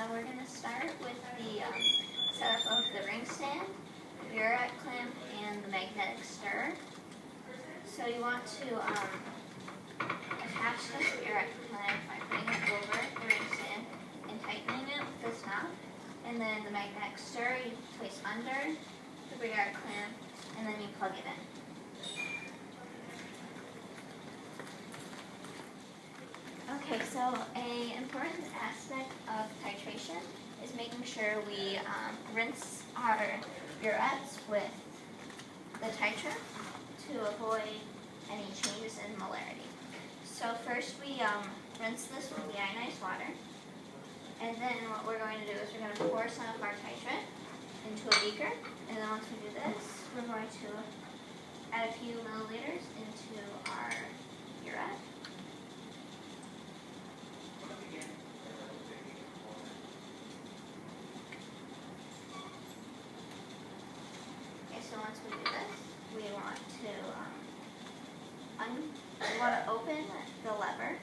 we're going to start with the setup of the ring stand, the burette clamp, and the magnetic stir. So you want to attach this burette clamp by putting it over the ring stand and tightening it with this knot. And then the magnetic stir you place under the burette clamp, and then you plug it in. Okay, so an important aspect of titration is making sure we rinse our burettes with the titrant to avoid any changes in molarity. So first we rinse this with the ionized water, and then what we're going to do is we're going to pour some of our titrant into a beaker, and then once we do this, we're going to add a few milliliters into our burette. So once we do this, we want to open the lever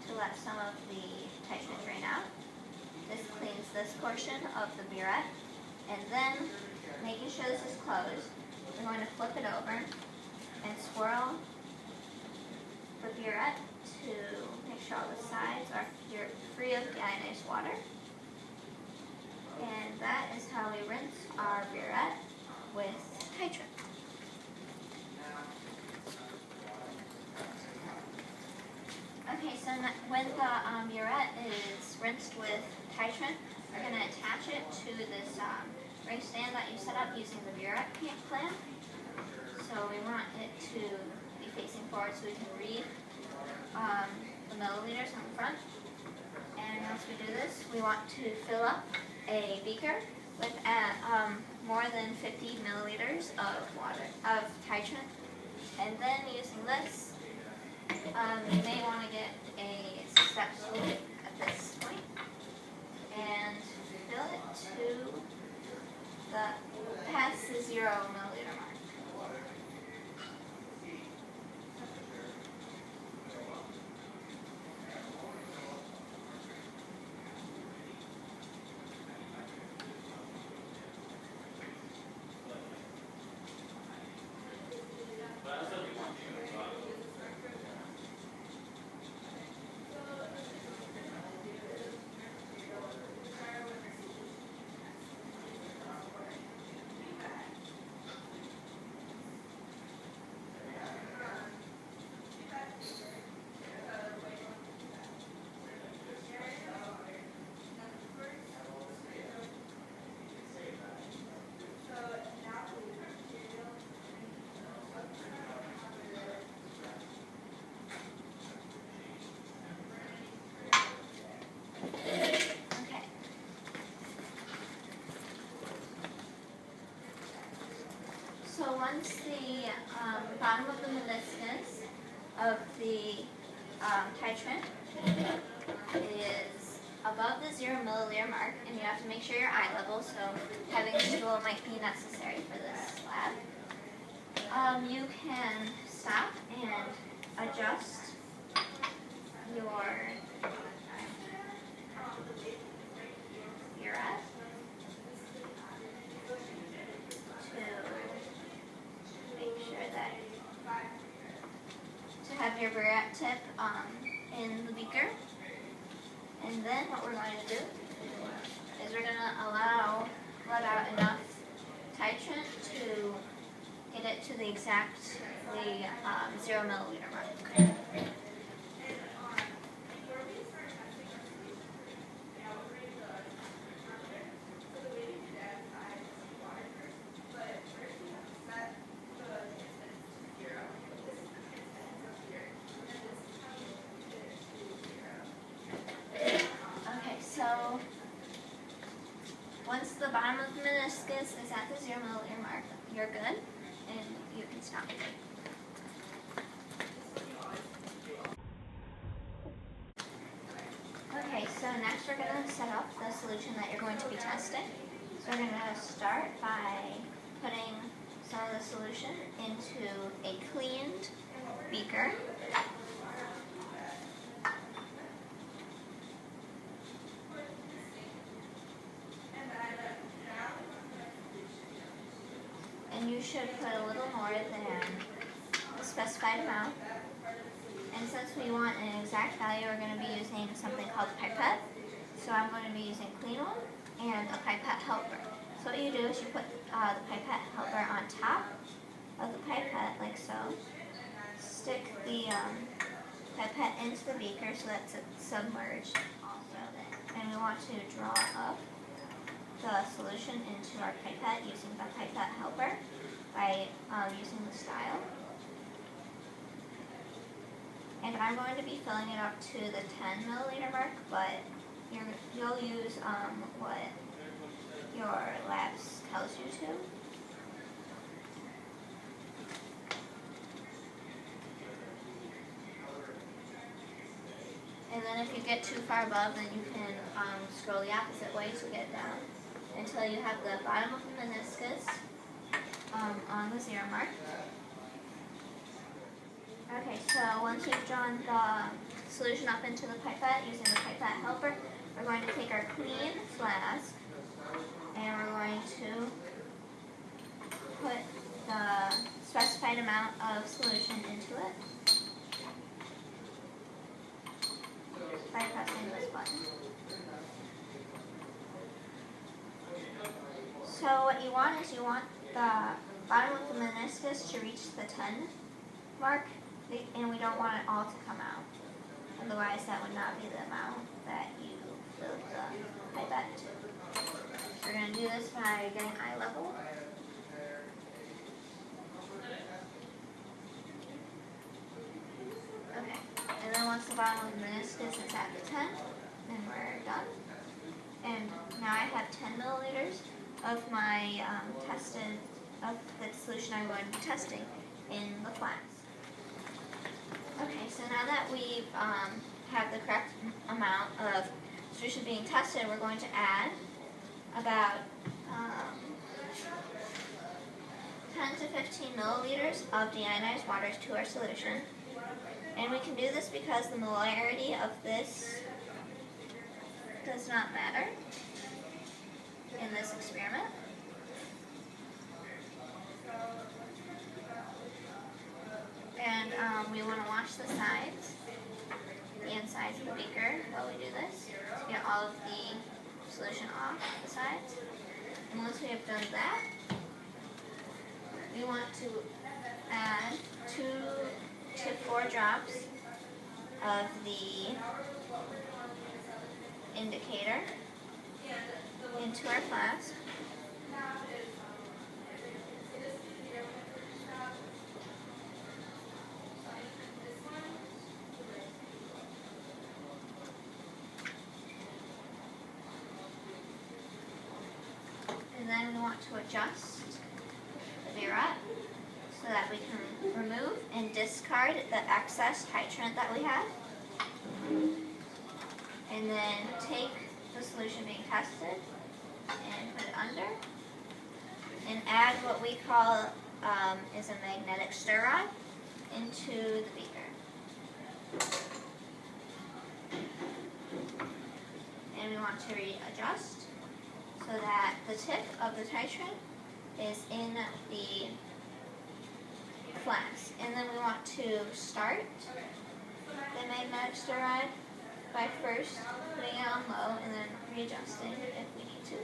to let some of the titrant drain out. This cleans this portion of the burette, and then making sure this is closed, we're going to flip it over and swirl the burette to make sure all the sides are free of the ionized water. And that is how we rinse our burette with titrant. Okay, so when the burette is rinsed with titrant, we're going to attach it to this ring stand that you set up using the burette clamp. So we want it to be facing forward so we can read the milliliters on the front. And once we do this, we want to fill up a beaker with more than 50 milliliters of titrant, and then using this, you may want to get a step stool at this point and fill it to past the 0 milliliter mark. So once the bottom of the meniscus of the titrant is above the 0 milliliter mark, and you have to make sure your eye level, so having a stool might be necessary for this lab, you can stop and adjust your burette to have your burette tip in the beaker. And then what we're going to do is we're going to let out enough titrant to get it to the exactly 0 milliliter mark. So once the bottom of the meniscus is at the 0 milliliter mark, you're good, and you can stop. Okay, so next we're going to set up the solution that you're going to be testing. So we're going to start by putting some of the solution into a cleaned beaker. should put a little more than the specified amount. And since we want an exact value, we're going to be using something called pipette. So I'm going to be using clean one and a pipette helper. So what you do is you put the pipette helper on top of the pipette, like so. Stick the pipette into the beaker so that it's submerged also. And we want to draw up the solution into our pipette using the pipette helper by using the style. And I'm going to be filling it up to the 10 milliliter mark, but you'll use what your lab tells you to. And then if you get too far above, then you can scroll the opposite way to get down until you have the bottom of the meniscus on the 0 mark. Okay, so once you've drawn the solution up into the pipette using the pipette helper, we're going to take our clean flask and we're going to put the specified amount of solution into it by pressing this button. So what you want is you want the bottom of the meniscus to reach the 10 mark, and we don't want it all to come out. Otherwise, that would not be the amount that you filled the pipette to. We're going to do this by getting eye level. Okay, and then once the bottom of the meniscus is at the 10, then we're done. And now I have 10 milliliters of my of the solution I'm going to be testing in the flask. Okay, so now that we've have the correct amount of solution being tested, we're going to add about 10 to 15 milliliters of deionized waters to our solution. And we can do this because the molarity of this does not matter in this experiment. And we want to wash the sides, the insides of the beaker while we do this, to get all of the solution off the sides. And once we have done that, we want to add 2 to 4 drops of the indicator into our flask. And then we want to adjust the burette so that we can remove and discard the excess titrant that we have. And then take the solution being tested and put it under. And add what we call is a magnetic stir rod into the beaker. And we want to readjust so that the tip of the titrant is in the flask. And then we want to start the magnetic stir rod by first putting it on low and then readjusting if we need to.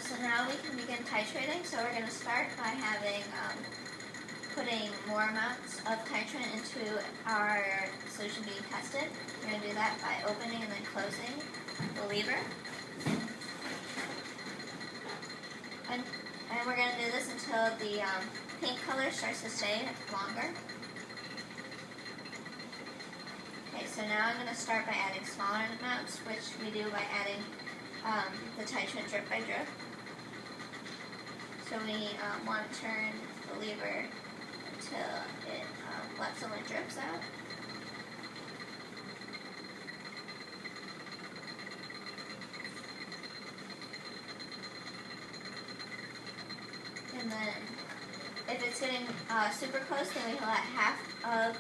So now we can begin titrating. So we're going to start by having putting more amounts of titrant into our solution being tested. We're going to do that by opening and then closing the lever. And we're going to do this until the pink color starts to stay longer. Okay, so now I'm going to start by adding smaller amounts, which we do by adding the titrant drip by drip. So we want to turn the lever until it lets some drips out. And then if it's getting super close, then we let half of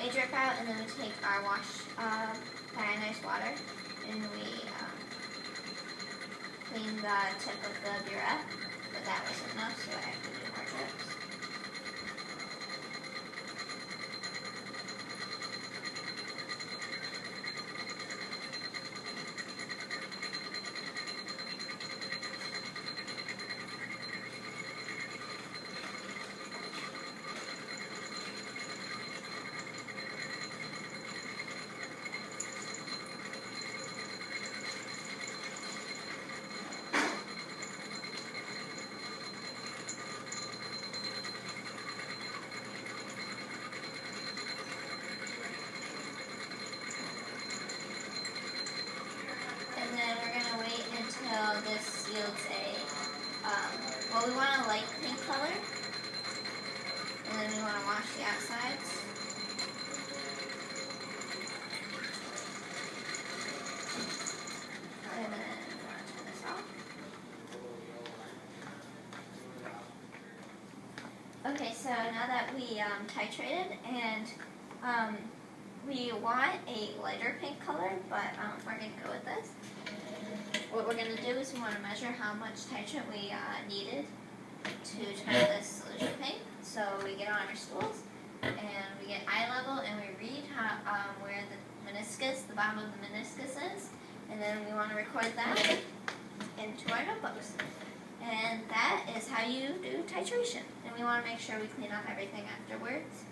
a drip out, and then we take our wash by nice water, and we clean the tip of the burette, but that wasn't enough, so I have to do more drips. And then we're going to wait until this yields well, we want a light pink color, and then we want to wash the outsides. And then we want to turn this off. Okay, so now that we titrated, and we want a lighter pink color, but we're going to go with this. What we're going to do is we want to measure how much titrant we needed to turn this solution pink. So we get on our stools, and we get eye level, and we read where the meniscus, the bottom of the meniscus is, and then we want to record that into our notebooks. And that is how you do titration. And we want to make sure we clean up everything afterwards.